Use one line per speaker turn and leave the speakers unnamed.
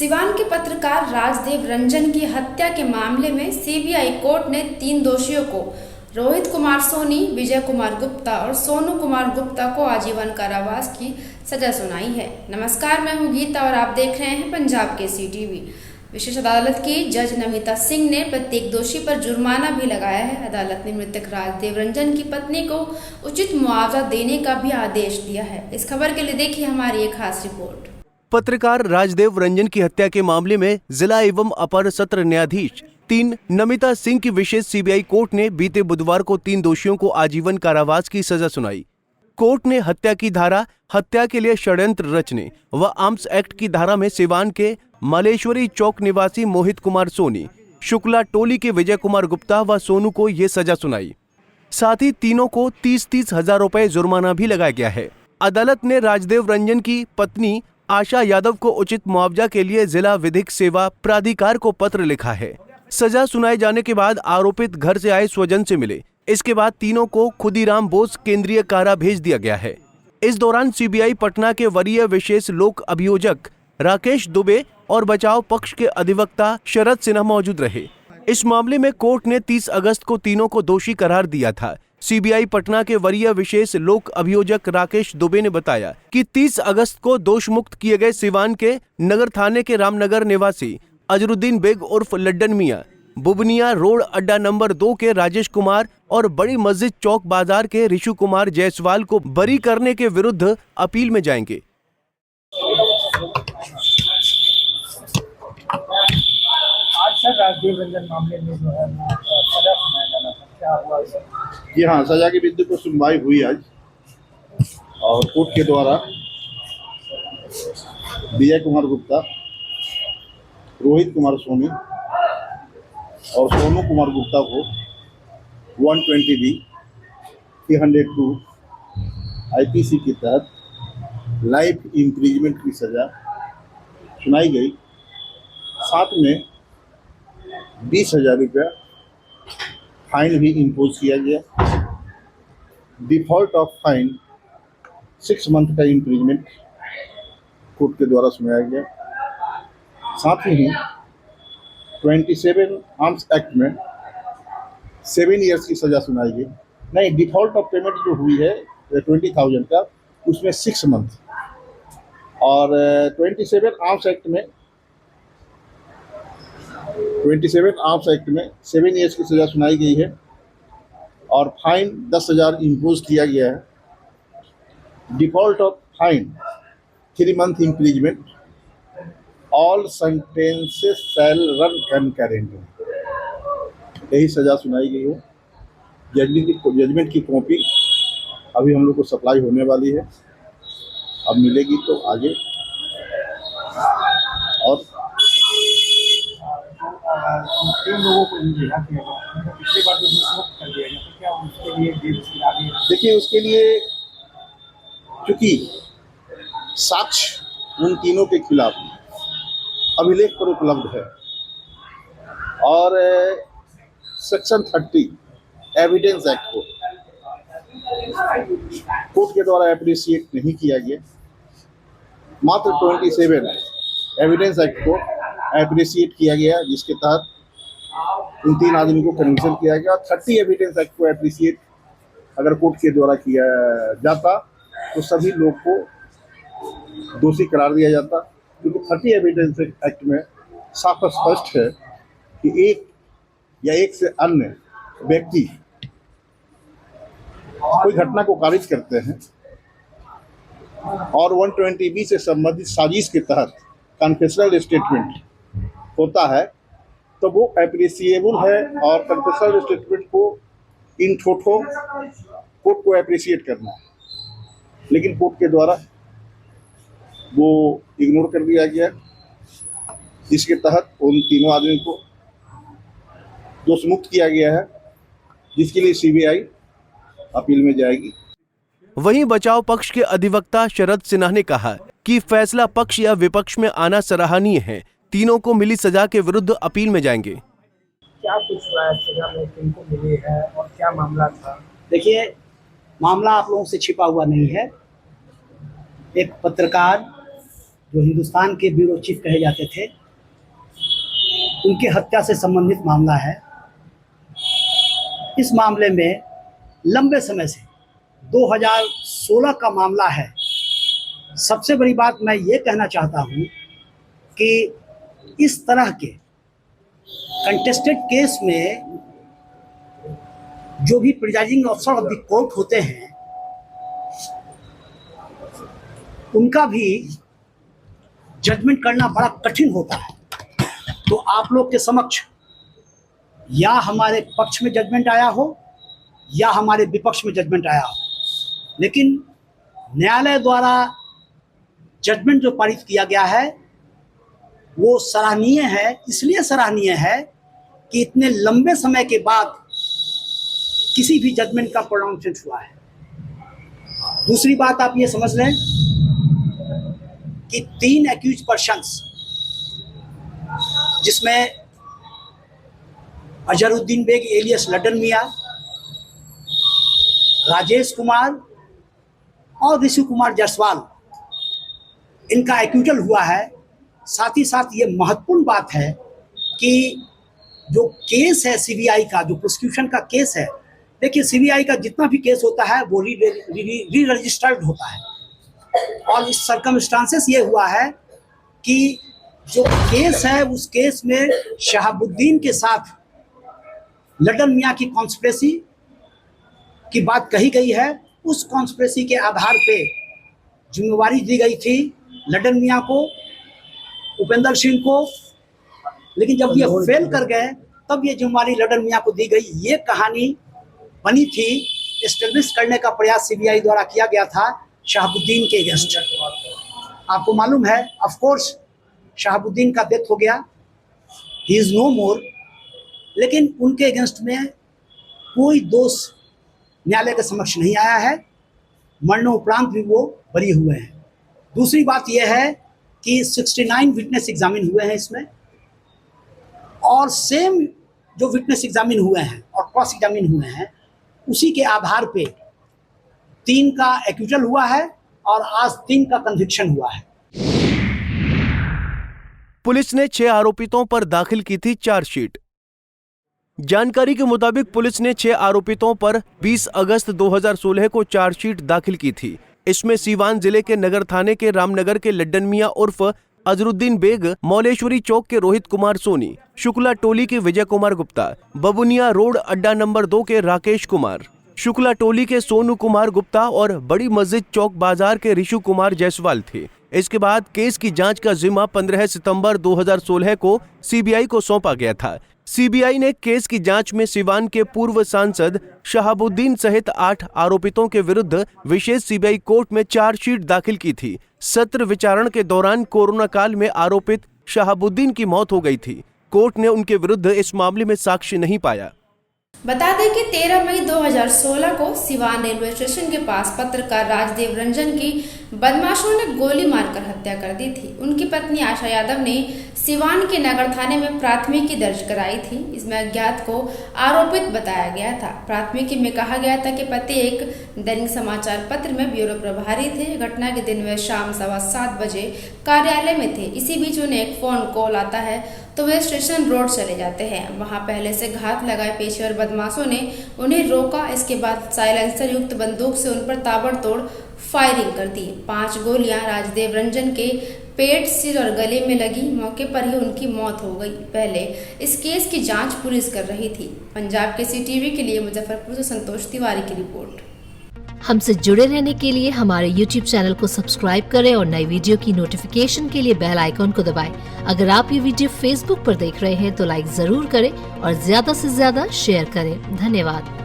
सिवान के पत्रकार राजदेव रंजन की हत्या के मामले में सीबीआई कोर्ट ने 3 दोषियों को रोहित कुमार सोनी, विजय कुमार गुप्ता और सोनू कुमार गुप्ता को आजीवन कारावास की सजा सुनाई है। नमस्कार, मैं हूं गीता और आप देख रहे हैं पंजाब केसरी टीवी। विशेष अदालत की जज नमिता सिंह ने प्रत्येक दोषी पर जुर्माना भी लगाया है। अदालत ने मृतक राजदेव रंजन की पत्नी को उचित मुआवजा देने का भी आदेश दिया है। इस खबर के लिए देखिए हमारी एक खास रिपोर्ट।
पत्रकार राजदेव रंजन की हत्या के मामले में जिला एवं अपर सत्र न्यायाधीश 3 नमिता सिंह की विशेष सीबीआई कोर्ट ने बीते बुधवार को 3 दोषियों को आजीवन कारावास की सजा सुनाई। कोर्ट ने हत्या की धारा, हत्या के लिए षड्यंत्र रचने व आर्म्स एक्ट की धारा में सिवान के मलेश्वरी चौक निवासी मोहित कुमार सोनी, शुक्ला टोली के विजय कुमार गुप्ता व सोनू को ये सजा सुनाई। साथ ही तीनों को 30-30 हजार रुपए जुर्माना भी लगाया गया है। अदालत ने राजदेव रंजन की पत्नी आशा यादव को उचित मुआवजा के लिए जिला विधिक सेवा प्राधिकार को पत्र लिखा है। सजा सुनाए जाने के बाद आरोपित घर से आए स्वजन से मिले। इसके बाद तीनों को खुदीराम बोस केंद्रीय कारा भेज दिया गया है। इस दौरान सीबीआई पटना के वरीय विशेष लोक अभियोजक राकेश दुबे और बचाव पक्ष के अधिवक्ता शरद सिन्हा मौजूद रहे। इस मामले में कोर्ट ने 30 अगस्त को तीनों को दोषी करार दिया था। सीबीआई पटना के वरीय विशेष लोक अभियोजक राकेश दुबे ने बताया कि 30 अगस्त को दोष मुक्त किए गए सिवान के नगर थाने के रामनगर निवासी अजरुद्दीन बेग उर्फ लड्डन मियां, बुबनिया रोड अड्डा नंबर 2 के राजेश कुमार और बड़ी मस्जिद चौक बाजार के ऋषु कुमार जायसवाल को बरी करने के विरुद्ध अपील में जाएंगे।
राजदेव रंजन मामले में जो है सजा सुनाया जाना था, क्या हुआ?
जी हाँ, सजा की बिंदु पर सुनवाई हुई आज और कोर्ट के द्वारा विजय कुमार गुप्ता, रोहित कुमार सोनी और सोनू कुमार गुप्ता को 120B 302 IPC के तहत लाइफ इम्प्रिजमेंट की सजा सुनाई गई। साथ में 20,000 रुपया फाइन भी इम्पोज किया गया। डिफॉल्ट ऑफ फाइन 6 मंथ का इम्प्रिजमेंट कोर्ट के द्वारा सुनाया गया। साथ ही 27 आर्म्स एक्ट में 7 ईयर्स की सजा सुनाई गई। नहीं, डिफॉल्ट ऑफ पेमेंट जो हुई है 20,000 का, उसमें 6 मंथ और 27 आर्म्स एक्ट में 7 ईयर्स की सजा सुनाई गई है और फाइन 10,000 इम्पोज किया गया है। Default of fine 3 month imprisonment. All sentences shall run concurrently, यही सजा सुनाई गई है। जजमेंट की कॉपी अभी हम लोग को सप्लाई होने वाली है, अब मिलेगी तो आगे। और
3 लोगों को रिहा किया गया, पिछली बार जो मुक्त कर दिया गया, तो क्या उसके लिए जेल से आगे?
देखिए, उसके लिए चूंकि साक्ष्य उन तीनों के खिलाफ अभिलेख पर उपलब्ध है और सेक्शन 30 एविडेंस एक्ट को कोर्ट के द्वारा एप्रिशिएट नहीं किया गया। मात्र 27 एविडेंस एक्ट को एप्रिशिएट किया गया, जिसके तहत उन 3 आदमी को कन्विक्शन किया गया। 30 एविडेंस एक्ट को एप्रिशिएट अगर कोर्ट के द्वारा किया जाता तो सभी लोग को दोषी करार दिया जाता, क्योंकि 30 एविडेंस एक्ट में साफ स्पष्ट है कि एक या एक से अन्य व्यक्ति कोई घटना को कारित करते हैं और 120B से संबंधित साजिश के तहत कन्फेशनल स्टेटमेंट होता है तो वो एप्रिसिएबल है और कन्फेशनल स्टेटमेंट को इन ठोठो कोर्ट को एप्रिशिएट करना है। लेकिन कोर्ट के द्वारा वो इग्नोर कर दिया गया, जिसके तहत उन तीनों आदमी को दोष मुक्त किया गया है, जिसके लिए सीबीआई अपील में जाएगी।
वहीं बचाव पक्ष के अधिवक्ता शरद सिन्हा ने कहा कि फैसला पक्ष या विपक्ष में आना सराहनीय है। तीनों को मिली सजा के विरुद्ध अपील में जाएंगे।
क्या कुछ सजा में किनको मिली है और क्या मामला था?
देखिए, मामला आप लोगों से छिपा हुआ नहीं है। एक पत्रकार जो हिंदुस्तान के ब्यूरो चीफ कहे जाते थे, उनकी हत्या से संबंधित मामला है। इस मामले में लंबे समय से 2016 का मामला है। सबसे बड़ी बात मैं ये कहना चाहता हूँ कि इस तरह के कंटेस्टेड केस में जो भी presiding officer of the court होते हैं, उनका भी जजमेंट करना बड़ा कठिन होता है। तो आप लोग के समक्ष या हमारे पक्ष में जजमेंट आया हो या हमारे विपक्ष में जजमेंट आया हो, लेकिन न्यायालय द्वारा जजमेंट जो पारित किया गया है वो सराहनीय है। इसलिए सराहनीय है कि इतने लंबे समय के बाद किसी भी जजमेंट का प्रोनाउंसमेंट हुआ है। दूसरी बात आप ये समझ लें कि 3 एक्यूज पर्सन्स, जिसमें अजहरुद्दीन बेग एलियस लड्डन मियां, राजेश कुमार और ऋषि कुमार जायसवाल, इनका एक्यूटल हुआ है। साथ ही साथ ये महत्वपूर्ण बात है कि जो केस है सीबीआई का, जो प्रोसिक्यूशन का केस है, देखिए सीबीआई का जितना भी केस होता है वो री रजिस्टर्ड होता है। और इस सर्कमस्टांसेस ये हुआ है कि जो केस है उस केस में शहाबुद्दीन के साथ लड्डन मियां की कॉन्स्पिरेसी की बात कही गई है। उस कॉन्स्पिरेसी के आधार पे जिम्मेवारी दी गई थी लड्डन मियां को, उपेंद्र सिंह को, लेकिन जब ये फेल कर गए तब ये जिम्मेवारी लड्डन मियां को दी गई। ये कहानी बनी थी, एस्टेब्लिश करने का प्रयास सीबीआई द्वारा किया गया था शहाबुद्दीन के अगेंस्ट। आपको मालूम है, ऑफ कोर्स शहाबुद्दीन का डेथ हो गया, ही इज नो मोर, लेकिन उनके अगेंस्ट में कोई दोष न्यायालय के समक्ष नहीं आया है। मरणोपरांत भी वो बरी हुए हैं। दूसरी बात यह है कि 69 विटनेस एग्जामिन हुए हैं इसमें, और सेम जो विटनेस एग्जामिन हुए हैं और क्रॉस एग्जामिन हुए हैं उसी के आधार पे 3 का एक्यूटल हुआ है और आज 3 का कन्विक्शन हुआ है।
पुलिस ने 6 आरोपितों पर दाखिल की थी चार्जशीट। जानकारी के मुताबिक पुलिस ने 6 आरोपितों पर 20 अगस्त 2016 को चार्जशीट दाखिल की थी। इसमें सीवान जिले के नगर थाने के रामनगर के लड्डन मियां उर्फ अजहरुद्दीन बेग, मौलेश्वरी चौक के रोहित कुमार सोनी, शुक्ला टोली के विजय कुमार गुप्ता, बबुनिया रोड अड्डा नंबर 2 के राकेश कुमार, शुक्ला टोली के सोनू कुमार गुप्ता और बड़ी मस्जिद चौक बाजार के ऋषि कुमार जायसवाल थे। इसके बाद केस की जांच का जिम्मा 15 सितंबर 2016 को सीबीआई को सौंपा गया था। सीबीआई ने केस की जांच में सिवान के पूर्व सांसद शहाबुद्दीन सहित 8 आरोपितों के विरुद्ध विशेष सीबीआई कोर्ट में चार्जशीट दाखिल की थी। सत्र विचारण के दौरान कोरोना काल में आरोपित शहाबुद्दीन की मौत हो गई थी। कोर्ट ने उनके विरुद्ध इस मामले में साक्ष्य नहीं पाया।
बता दें कि 13 मई 2016 को सिवान रेलवे स्टेशन के पास पत्रकार राजदेव रंजन की बदमाशों ने गोली मारकर हत्या कर दी थी। उनकी पत्नी आशा यादव ने सिवान के नगर थाने में प्राथमिकी दर्ज कराई थी। इसमें अज्ञात को आरोपित बताया गया था। प्राथमिकी में कहा गया था कि पति एक दैनिक समाचार पत्र में ब्यूरो प्रभारी थे। घटना के दिन वे शाम 7:15 बजे कार्यालय में थे। इसी बीच उन्हें एक फोन कॉल आता है तो वे स्टेशन रोड चले जाते हैं। वहां पहले से घात लगाए पेशेवर बदमाशों ने उन्हें रोका। इसके बाद साइलेंसर युक्त बंदूक से उन पर ताबड़तोड़ फायरिंग कर दी। 5 गोलियां राजदेव रंजन के पेट, सिर और गले में लगी। मौके पर ही उनकी मौत हो गई। पहले इस केस की जांच पुलिस कर रही थी। पंजाब के सीटीवी के लिए मुजफ्फरपुर से संतोष तिवारी की रिपोर्ट।
हमसे जुड़े रहने के लिए हमारे YouTube चैनल को सब्सक्राइब करें और नई वीडियो की नोटिफिकेशन के लिए बेल आइकॉन को दबाएं। अगर आप ये वीडियो Facebook पर देख रहे हैं तो लाइक जरूर करें और ज्यादा से ज्यादा शेयर करें। धन्यवाद।